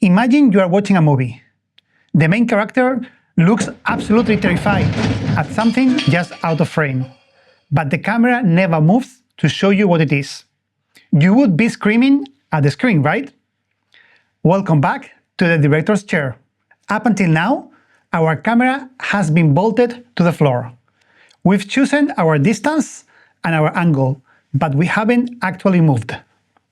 Imagine you are watching a movie. The main character looks absolutely terrified at something just out of frame, but the camera never moves to show you what it is. You would be screaming at the screen, right? Welcome back to the director's chair. Up until now, our camera has been bolted to the floor. We've chosen our distance and our angle, but we haven't actually moved.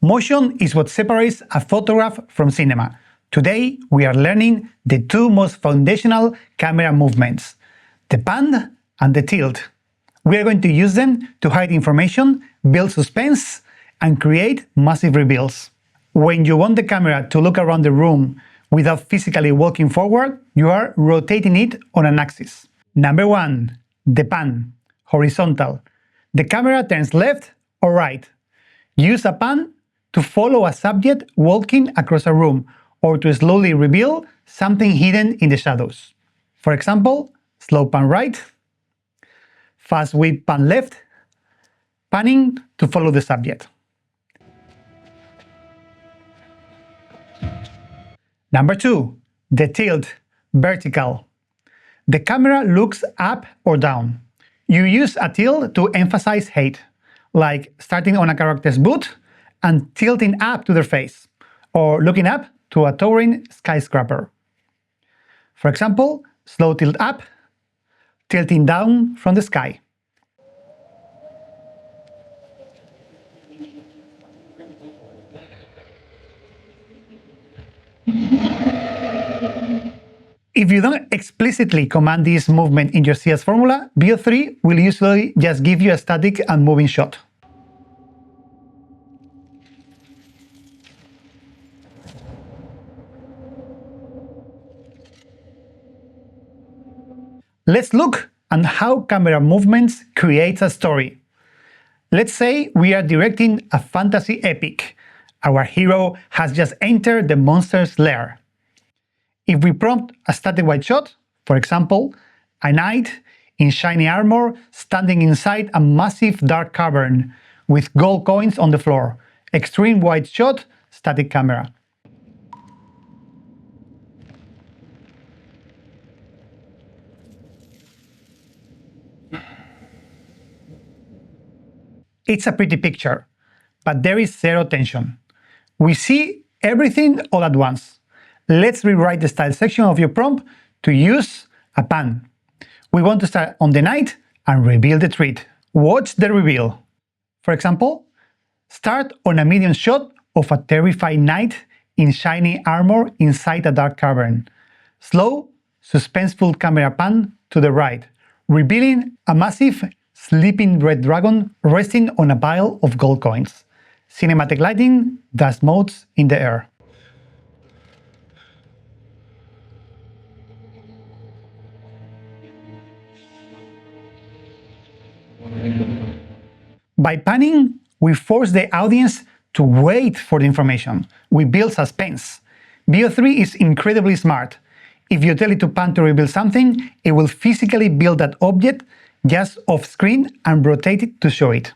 Motion is what separates a photograph from cinema. Today, we are learning the two most foundational camera movements, the pan and the tilt. We are going to use them to hide information, build suspense, and create massive reveals. When you want the camera to look around the room without physically walking forward, you are rotating it on an axis. Number 1. The pan, horizontal. The camera turns left or right. Use a pan to follow a subject walking across a room or to slowly reveal something hidden in the shadows. For example, slow pan right, fast whip pan left, panning to follow the subject. Number 2. The tilt, vertical. The camera looks up or down. You use a tilt to emphasize height, like starting on a character's boot and tilting up to their face, or looking up to a towering skyscraper. For example, slow tilt up, tilting down from the sky. If you don't explicitly command this movement in your CS formula, VO3 will usually just give you a static and moving shot. Let's look at how camera movements create a story. Let's say we are directing a fantasy epic. Our hero has just entered the monster's lair. If we prompt a static wide shot, for example, a knight in shiny armor standing inside a massive dark cavern with gold coins on the floor, extreme wide shot, static camera. It's a pretty picture, but there is zero tension. We see everything all at once. Let's rewrite the style section of your prompt to use a pan. We want to start on the knight and reveal the treat. Watch the reveal. For example, start on a medium shot of a terrified knight in shiny armor inside a dark cavern. Slow, suspenseful camera pan to the right, revealing a massive sleeping red dragon resting on a pile of gold coins. Cinematic lighting, dust motes in the air. By panning, we force the audience to wait for the information. We build suspense. VO3 is incredibly smart. If you tell it to pan to reveal something, it will physically build that object just off screen and rotate it to show it.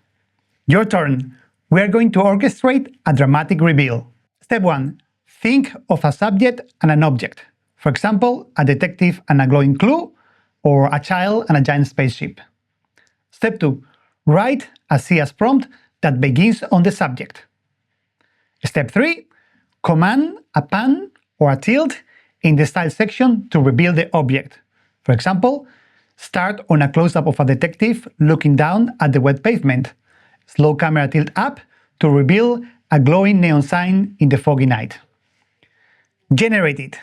Your turn. We are going to orchestrate a dramatic reveal. Step 1. Think of a subject and an object. For example, a detective and a glowing clue, or a child and a giant spaceship. Step 2. Write a CS prompt that begins on the subject. Step 3. Command a pan or a tilt in the style section to reveal the object. For example, start on a close-up of a detective looking down at the wet pavement. Slow camera tilt up to reveal a glowing neon sign in the foggy night. Generate it.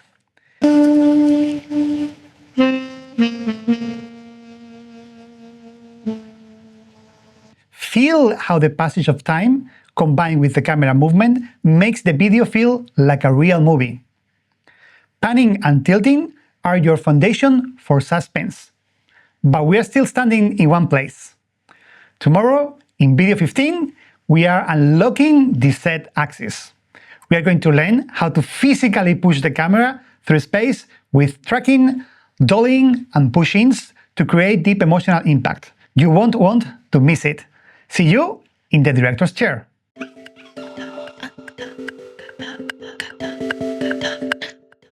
Feel how the passage of time, combined with the camera movement, makes the video feel like a real movie. Panning and tilting are your foundation for suspense. But we are still standing in one place. Tomorrow, in video 15, we are unlocking the Z axis. We are going to learn how to physically push the camera through space with tracking, dollying, and push-ins to create deep emotional impact. You won't want to miss it. See you in the director's chair.